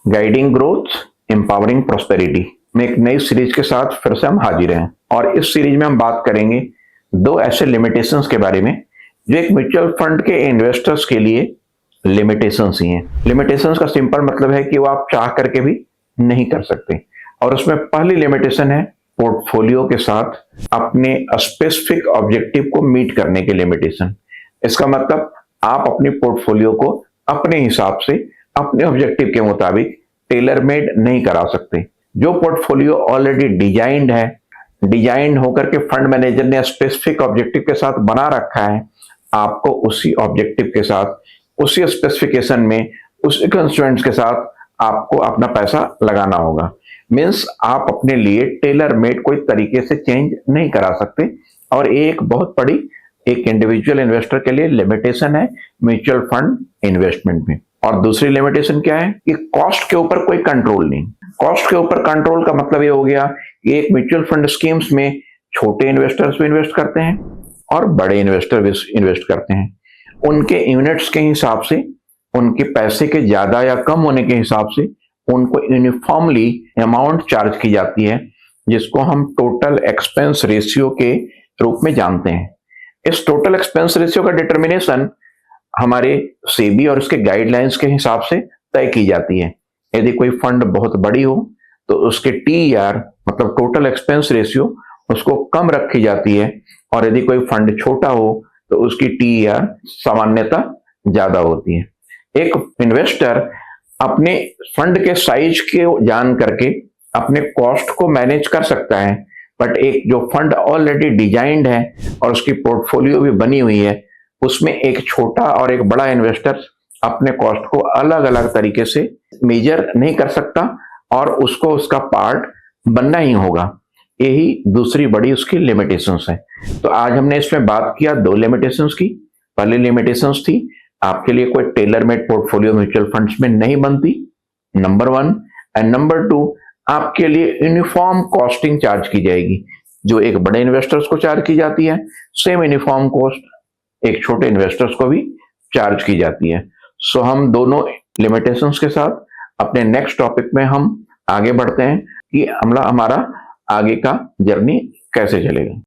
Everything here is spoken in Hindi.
गाइडिंग ग्रोथ एम्पावरिंग प्रोस्पेरिटी में एक नई सीरीज के साथ फिर से हम हाजिर हैं और इस सीरीज में हम बात करेंगे दो ऐसे लिमिटेशंस के बारे में जो एक म्यूचुअल फंड के इन्वेस्टर्स के लिए लिमिटेशंस ही हैं। लिमिटेशंस का सिंपल मतलब है कि वो आप चाह करके भी नहीं कर सकते और उसमें पहली लिमिटेशन है पोर्टफोलियो के साथ अपने स्पेसिफिक ऑब्जेक्टिव को मीट करने की लिमिटेशन। इसका मतलब आप अपनी पोर्टफोलियो को अपने हिसाब से अपने ऑब्जेक्टिव के मुताबिक टेलर मेड नहीं करा सकते। जो पोर्टफोलियो ऑलरेडी डिजाइंड है, डिजाइंड होकर के फंड मैनेजर ने स्पेसिफिक ऑब्जेक्टिव के साथ बना रखा है, आपको उसी ऑब्जेक्टिव के साथ, उसी स्पेसिफिकेशन में, उसी कंस्ट्रेंट्स के साथ आपको अपना पैसा लगाना होगा। मीन्स आप अपने लिए टेलर मेड कोई तरीके से चेंज नहीं करा सकते और एक बहुत बड़ी एक इंडिविजुअल इन्वेस्टर के लिए लिमिटेशन है म्यूचुअल फंड इन्वेस्टमेंट में। और दूसरी लिमिटेशन क्या है कि कॉस्ट के ऊपर कोई कंट्रोल नहीं। कॉस्ट के ऊपर कंट्रोल का मतलब ये हो गया कि एक म्यूचुअल फंड स्कीम्स में छोटे इन्वेस्टर्स भी इन्वेस्ट करते हैं और बड़े इन्वेस्टर भी इन्वेस्ट करते हैं। उनके यूनिट्स के हिसाब से, उनके पैसे के ज्यादा या कम होने के हिसाब से उनको यूनिफॉर्मली अमाउंट चार्ज की जाती है, जिसको हम टोटल एक्सपेंस रेशियो के रूप में जानते हैं। इस टोटल एक्सपेंस रेशियो का डिटर्मिनेशन हमारे सेबी और उसके गाइडलाइंस के हिसाब से तय की जाती है। यदि कोई फंड बहुत बड़ी हो तो उसके TER मतलब टोटल एक्सपेंस रेशियो उसको कम रखी जाती है और यदि कोई फंड छोटा हो तो उसकी TER सामान्यतः ज्यादा होती है। एक इन्वेस्टर अपने फंड के साइज के जान करके अपने कॉस्ट को मैनेज कर सकता है, बट एक जो फंड ऑलरेडी डिजाइंड है और उसकी पोर्टफोलियो भी बनी हुई है, उसमें एक छोटा और एक बड़ा इन्वेस्टर अपने कॉस्ट को अलग अलग तरीके से मेजर नहीं कर सकता और उसको उसका पार्ट बनना ही होगा। यही दूसरी बड़ी उसकी लिमिटेशंस है। तो आज हमने इसमें बात किया दो लिमिटेशंस की। पहली लिमिटेशंस थी आपके लिए कोई tailor made portfolio mutual funds में नहीं बनती, नंबर 1। एंड नंबर 2, आपके लिए यूनिफॉर्म कॉस्टिंग चार्ज की जाएगी। जो एक बड़े इन्वेस्टर्स को चार्ज की जाती है, सेम यूनिफॉर्म कॉस्ट एक छोटे इन्वेस्टर्स को भी चार्ज की जाती है। सो हम दोनों लिमिटेशंस के साथ अपने नेक्स्ट टॉपिक में हम आगे बढ़ते हैं कि हमारा आगे का जर्नी कैसे चलेगा।